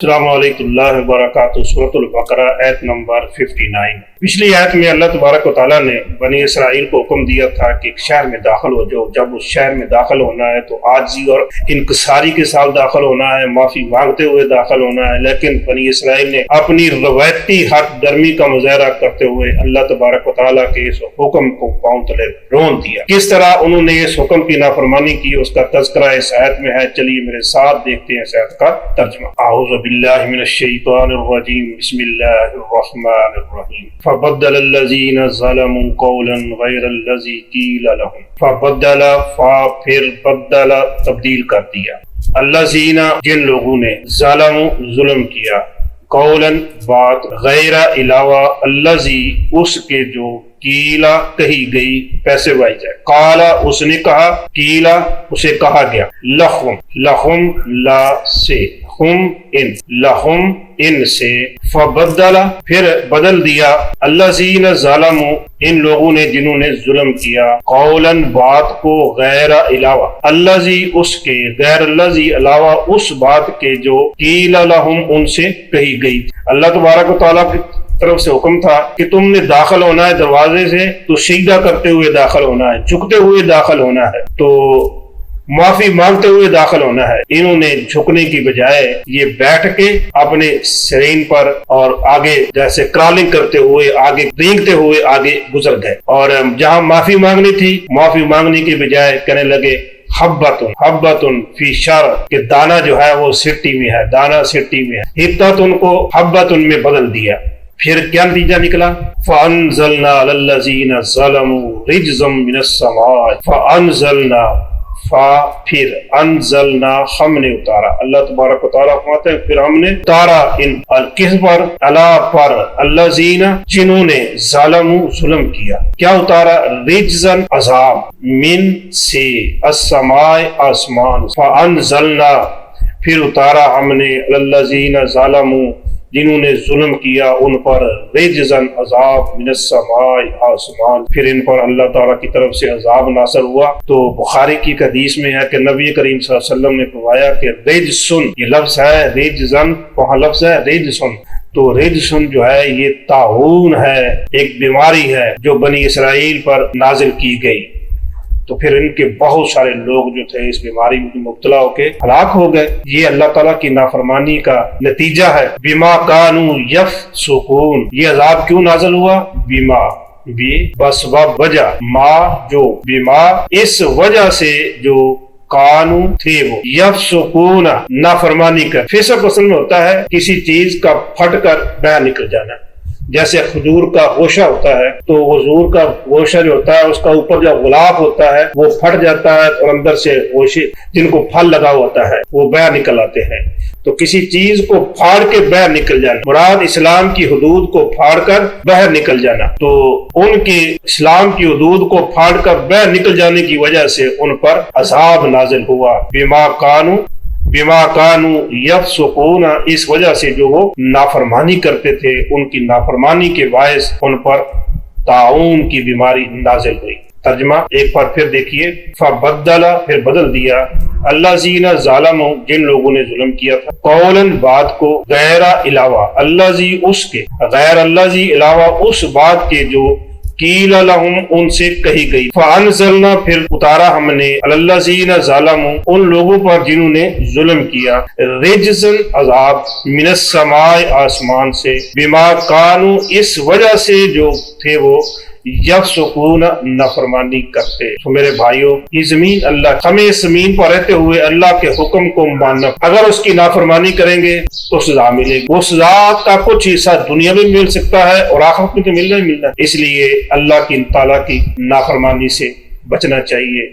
السلام علیکم اللہ وبرکاتہ۔ سورۃ البقرہ آیت نمبر 59۔ پچھلی آیت میں اللہ تبارک و تعالیٰ نے بنی اسرائیل کو حکم دیا تھا کہ ایک شہر میں داخل ہو جاؤ۔ جب اس شہر میں داخل ہونا ہے تو عاجزی اور انکساری کے ساتھ داخل ہونا ہے، معافی مانگتے ہوئے داخل ہونا ہے۔ لیکن بنی اسرائیل نے اپنی روایتی حق درمی کا مظاہرہ کرتے ہوئے اللہ تبارک و تعالیٰ کے اس حکم کو پاؤں تلے رون دیا۔ کس طرح انہوں نے اس حکم کی نافرمانی کی، اس کا تذکرہ اس آیت میں ہے۔ چلیے میرے ساتھ دیکھتے ہیں اس آیت کا ترجمہ۔ اعوذ باللہ من الشیطان الرجیم، بسم اللہ الرحمن الرحیم۔ فبدل الذین ظلموا قولا غیر الذی قیل لهم، فبدل پھر بدل تبدیل کر دیا، الذین جن لوگوں نے ظلموا ظلم کیا، قولا بات، غیر علاوہ الذی اس کے جو، کیلا کہی گئی، پیسے وائی جائے، قالا اس نے کہا، کیلا اسے کہا گیا، لہم لہم لا سے، ہم ان، لہم ان سے، فبدل پھر بدل دیا، الذین ظلموا ان لوگوں نے جنہوں نے ظلم کیا، قولا بات کو، غیر علاوہ الذی اس کے، غیر الذی علاوہ اس بات کے جو، قیل لہم ان سے کہی گئی۔ اللہ تبارک و تعالیٰ کی طرف سے حکم تھا کہ تم نے داخل ہونا ہے دروازے سے تو سجدہ کرتے ہوئے داخل ہونا ہے، جھکتے ہوئے داخل ہونا ہے، تو معافی مانگتے ہوئے داخل ہونا ہے۔ انہوں نے جھکنے کی بجائے یہ بیٹھ کے اپنے سرین پر اور آگے جیسے کرالنگ کرتے ہوئے، آگے رینگتے ہوئے آگے گزر گئے، اور جہاں معافی مانگنی تھی، معافی مانگنے کی بجائے کہنے لگے حبتن حبتن فی شر، کہ دانا جو ہے وہ سٹی میں ہے، دانا سٹی میں ہے، حبتن کو حبتن میں بدل دیا۔ پھر کیا نتیجہ نکلا؟ فَأَنزَلْنَا عَلَى الَّذِينَ ظَلَمُوا رِجْزًا مِنَ السَّمَاءِ، فَأَنزَلْنَا پھر انزلنا ہم نے اتارا، اللہ تبارک و تعالیٰ فرماتے ہیں پھر ہم نے اتارا ان کس پر، اللہ پر، الذین جنہوں نے ظلموا ظلم کیا، کیا اتارا؟ رجزن عذاب، من سے، السماء آسمان، فانزلنا پھر اتارا ہم نے، الذین ظلموا جنہوں نے ظلم کیا ان پر، رجزن عذاب، من السماء آسمان، پھر ان پر اللہ تعالیٰ کی طرف سے عذاب نازل ہوا۔ تو بخاری کی حدیث میں ہے کہ نبی کریم صلی اللہ علیہ وسلم نے فرمایا کہ رجسن، یہ لفظ ہے، رجزن وہاں لفظ ہے رجسن، تو رجسن جو ہے یہ طاعون ہے، ایک بیماری ہے جو بنی اسرائیل پر نازل کی گئی۔ تو پھر ان کے بہت سارے لوگ جو تھے اس بیماری میں مبتلا ہو کے ہلاک ہو گئے۔ یہ اللہ تعالیٰ کی نافرمانی کا نتیجہ ہے۔ بما کانوا یفسقون، یہ عذاب کیوں نازل ہوا؟ بما بس وجہ، ما جو، بما اس وجہ سے جو، کانو تھے وہ، یفسقون نافرمانی کر۔ فسق اصل میں ہوتا ہے کسی چیز کا پھٹ کر باہر نکل جانا، جیسے کھجور کا گوشہ ہوتا ہے تو کھجور کا گوشہ جو ہوتا ہے اس کا اوپر جو غلاف ہوتا ہے وہ پھٹ جاتا ہے اور اندر سے گوشے جن کو پھل لگا ہوتا ہے وہ باہر نکل آتے ہیں۔ تو کسی چیز کو پھاڑ کے باہر نکل جانا، مراد اسلام کی حدود کو پھاڑ کر باہر نکل جانا، تو ان کی اسلام کی حدود کو پھاڑ کر باہر نکل جانے کی وجہ سے ان پر عذاب نازل ہوا۔ بما کانوا یفسقون، اس وجہ سے جو وہ نافرمانی کرتے تھے، ان کی نافرمانی کے باعث ان پر طاعون کی بیماری نازل ہوئی۔ ترجمہ ایک بار پھر دیکھیے، فبدل پھر بدل دیا، الذین ظلموا جن لوگوں نے ظلم کیا تھا، قولا بات کو، غیر علاوہ الذی اس کے، غیر الذی علاوہ اس بات کے جو، قیل لہم ان سے کہی گئی، فانزلنا پھر اتارا ہم نے، الذین ظلموا ان لوگوں پر جنہوں نے ظلم کیا، رجزن عذاب، من السماء آسمان سے، بما کانوا اس وجہ سے جو تھے وہ، یفسقون نافرمانی کرتے۔ تو میرے بھائیوں، یہ زمین اللہ، ہمیں اس زمین پر رہتے ہوئے اللہ کے حکم کو ماننا، اگر اس کی نافرمانی کریں گے تو سزا ملے گی۔ وہ سزا کا کچھ حصہ دنیا میں مل سکتا ہے اور آخرت میں تو ملنا ہی ملنا، اس لیے اللہ کی تعالیٰ کی نافرمانی سے بچنا چاہیے۔